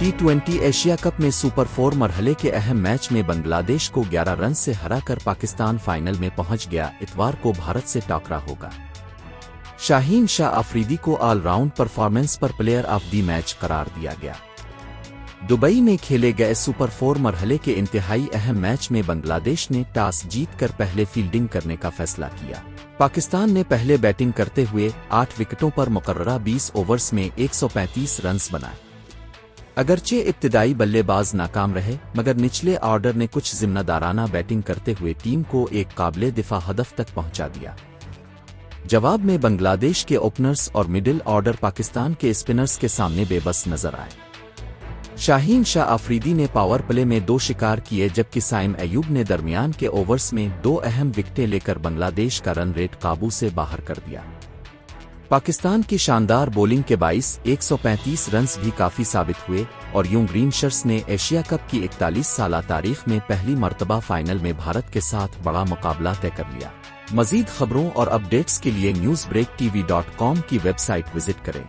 T20 Asia cup में super 4 मरहले के अहम मैच में बांग्लादेश को 11 रन से हराकर पाकिस्तान फाइनल में पहुंच गया। इतवार को भारत से टकरा होगा। शाहीन शाह अफरीदी को ऑलराउंड परफॉर्मेंस पर प्लेयर ऑफ द मैच करार दिया गया। दुबई में खेले गए सुपर 4 मरहले के इंतहाई अहम मैच में बांग्लादेश ने टॉस जीतकर पहले फील्डिंग करने का फैसला किया। पाकिस्तान ने पहले बैटिंग करते हुए 8 विकेटों पर मुकर्ररा 20 ओवर्स में 135 रन्स बनाए। अगरचे इब्तिदाई बल्लेबाज नाकाम रहे, मगर निचले ऑर्डर ने कुछ जिम्मेदाराना बैटिंग करते हुए टीम को एक काबिले दिफा हदफ तक पहुंचा दिया। जवाब में बांग्लादेश के ओपनर्स और मिडिल ऑर्डर पाकिस्तान के स्पिनर्स के सामने बेबस नजर आए। शाहीन शाह अफरीदी ने पावर प्ले में 2 शिकार किए, जबकि साइम अयूब ने दरमियान के ओवर्स में 2 अहम विकेटें लेकर बांग्लादेश का रन रेट काबू से बाहर कर दिया। पाकिस्तान की शानदार बॉलिंग के 135 रन्स भी काफी साबित हुए और यूं ग्रीन शर्ट्स ने एशिया कप की 41 साला तारीख में पहली मर्तबा फाइनल में भारत के साथ बड़ा मुकाबला तय कर लिया। मजीद खबरों और अपडेट्स के लिए newsbreaktv.com की वेबसाइट विजिट करें।